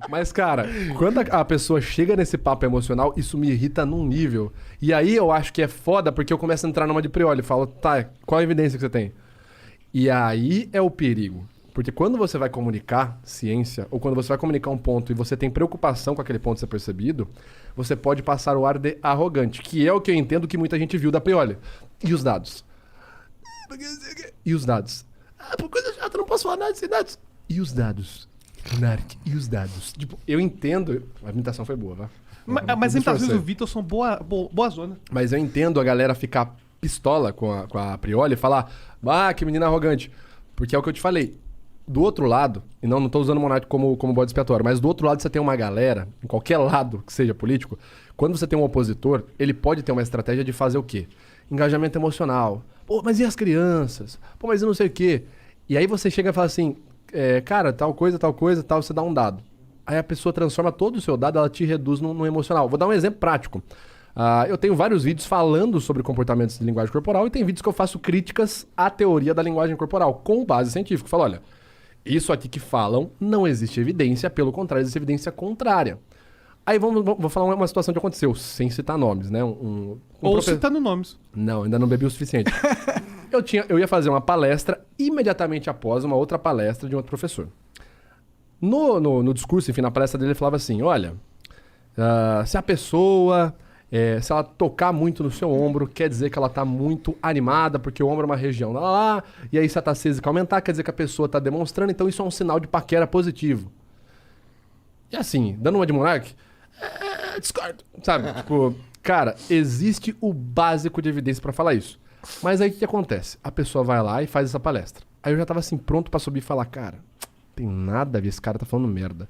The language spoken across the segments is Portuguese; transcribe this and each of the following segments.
Mas, cara, quando a pessoa chega nesse papo emocional, isso me irrita num nível. E aí eu acho que é foda, porque eu começo a entrar numa de Prioli e falo, tá, qual a evidência que você tem? E aí é o perigo. Porque quando você vai comunicar ciência, ou quando você vai comunicar um ponto e você tem preocupação com aquele ponto ser percebido, você pode passar o ar de arrogante, que é o que eu entendo que muita gente viu da Prioli. E os dados? E os dados? Ah, por coisa chata, não posso falar nada sem dados. E os dados? Monark, e os dados? Tipo, eu entendo... A imitação foi boa, vai. Mas as imitações do Vitor são boa zona. Mas eu entendo a galera ficar pistola com a Prioli e falar, ah, que menina arrogante. Porque é o que eu te falei. Do outro lado, e não tô usando o Monark como bode expiatório, mas do outro lado você tem uma galera, em qualquer lado que seja político, quando você tem um opositor, ele pode ter uma estratégia de fazer o quê? Engajamento emocional. Pô, mas e as crianças? Pô, mas eu não sei o quê. E aí você chega e fala assim, cara, tal coisa, tal, você dá um dado. Aí a pessoa transforma todo o seu dado, ela te reduz no emocional. Vou dar um exemplo prático. Eu tenho vários vídeos falando sobre comportamentos de linguagem corporal e tem vídeos que eu faço críticas à teoria da linguagem corporal, com base científica. Eu falo, olha, isso aqui que falam não existe evidência, pelo contrário, existe evidência contrária. Aí vou falar uma situação que aconteceu, sem citar nomes, né? Citando nomes. Não, ainda não bebi o suficiente. Eu ia fazer uma palestra imediatamente após uma outra palestra de um outro professor. No discurso, enfim, na palestra dele, ele falava assim, olha, se a pessoa, se ela tocar muito no seu ombro, quer dizer que ela tá muito animada, porque o ombro é uma região lá, e aí se a taxísica aumentar, quer dizer que a pessoa tá demonstrando, então isso é um sinal de paquera positivo. E assim, dando uma de Monark, discordo, sabe? Tipo, cara, existe o básico de evidência pra falar isso. Mas aí o que acontece? A pessoa vai lá e faz essa palestra. Aí eu já tava assim, pronto pra subir e falar, cara, tem nada a ver, esse cara tá falando merda.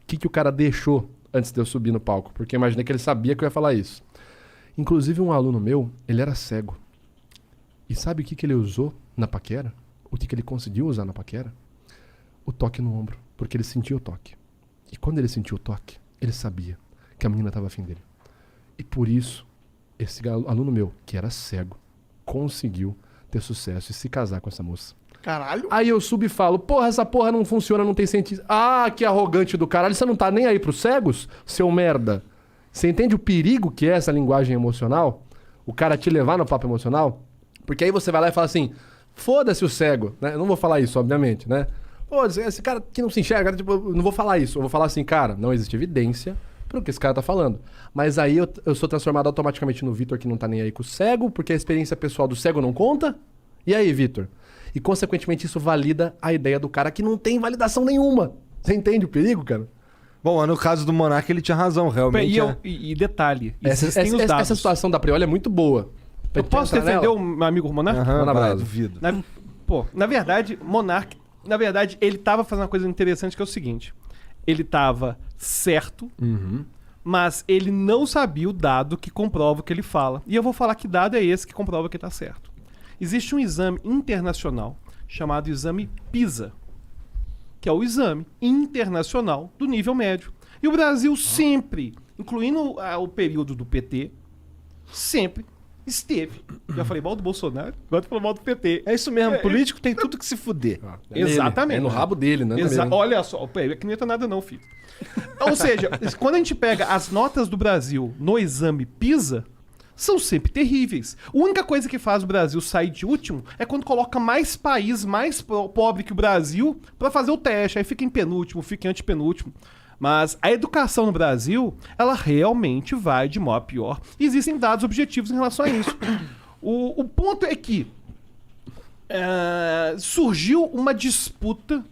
O que o cara deixou antes de eu subir no palco? Porque eu imaginei que ele sabia que eu ia falar isso. Inclusive um aluno meu, ele era cego. E sabe o que ele usou na paquera? O que ele conseguiu usar na paquera? O toque no ombro, porque ele sentiu o toque. E quando ele sentiu o toque, ele sabia que a menina estava afim dele. E por isso, esse aluno meu, que era cego, conseguiu ter sucesso e se casar com essa moça. Caralho. Aí eu subo e falo, porra, essa porra não funciona, não tem sentido. Ah, que arrogante do caralho, você não tá nem aí pros cegos, seu merda? Você entende o perigo que é essa linguagem emocional? O cara te levar no papo emocional? Porque aí você vai lá e fala assim, foda-se o cego, né? Eu não vou falar isso, obviamente, né? Pô, esse cara que não se enxerga, tipo, eu não vou falar isso. Eu vou falar assim, cara, não existe evidência pro que esse cara tá falando. Mas aí eu sou transformado automaticamente no Vitor que não tá nem aí com o cego, porque a experiência pessoal do cego não conta. E aí, Vitor? E, consequentemente, isso valida a ideia do cara que não tem validação nenhuma. Você entende o perigo, cara? Bom, no caso do Monark, ele tinha razão, realmente. E detalhe, essa situação da Prioli é muito boa. Eu posso defender o meu amigo Monark? Duvido. Na verdade, Monark, ele tava fazendo uma coisa interessante, que é o seguinte. Ele tava certo, mas ele não sabia o dado que comprova o que ele fala. E eu vou falar que dado é esse que comprova que ele tá certo. Existe um exame internacional chamado exame PISA, que é o exame internacional do nível médio. E o Brasil sempre, incluindo o período do PT, sempre esteve. Já falei mal do Bolsonaro, agora tô falando mal do PT. É isso mesmo, político tem tudo que se fuder. Exatamente. É no rabo dele, né? Olha só, é que não entra nada não, filho. Ou seja, quando a gente pega as notas do Brasil no exame PISA, são sempre terríveis. A única coisa que faz o Brasil sair de último é quando coloca mais país mais pobre que o Brasil pra fazer o teste. Aí fica em penúltimo, fica em antepenúltimo. Mas a educação no Brasil, ela realmente vai de mal a pior. E existem dados objetivos em relação a isso. O ponto é que surgiu uma disputa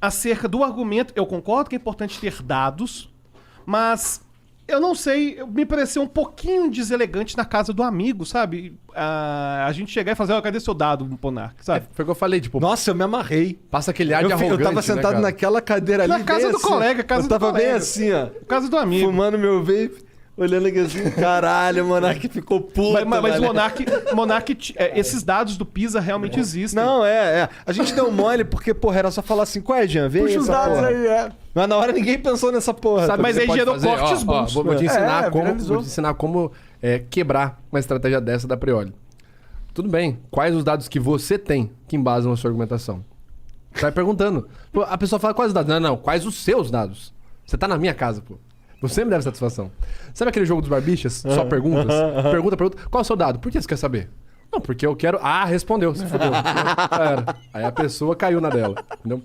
acerca do argumento. Eu concordo que é importante ter dados, mas eu não sei, me pareceu um pouquinho deselegante na casa do amigo, sabe? A gente chegar e fazer, cadê seu dado, Monark, sabe? Foi o que eu falei, tipo... Nossa, eu me amarrei. Passa aquele ar de arrogante, eu tava sentado, né, naquela cadeira ali. Na casa do colega, casa do colega. Eu tava bem assim, ó. Casa do amigo. Fumando meu vape, olhando aqui assim. Caralho, o Monark ficou puto. Mas o Monark, esses dados do PISA realmente existem. Não, a gente deu mole porque, porra, era só falar assim, qual é, Jean? Vem Puxa os dados porra aí, Mas na hora ninguém pensou nessa porra. Sabe, mas aí gerou cortes bons. Vou te ensinar como quebrar uma estratégia dessa da Prioli. Tudo bem. Quais os dados que você tem que embasam a sua argumentação? Você vai perguntando. Pô, a pessoa fala quais os dados? Não, quais os seus dados? Você tá na minha casa, pô. Você me deve satisfação. Sabe aquele jogo dos barbichas? Só perguntas? Pergunta. Qual é o seu dado? Por que você quer saber? Não, porque eu quero... Ah, respondeu. Se fudeu. Aí a pessoa caiu na dela. Entendeu?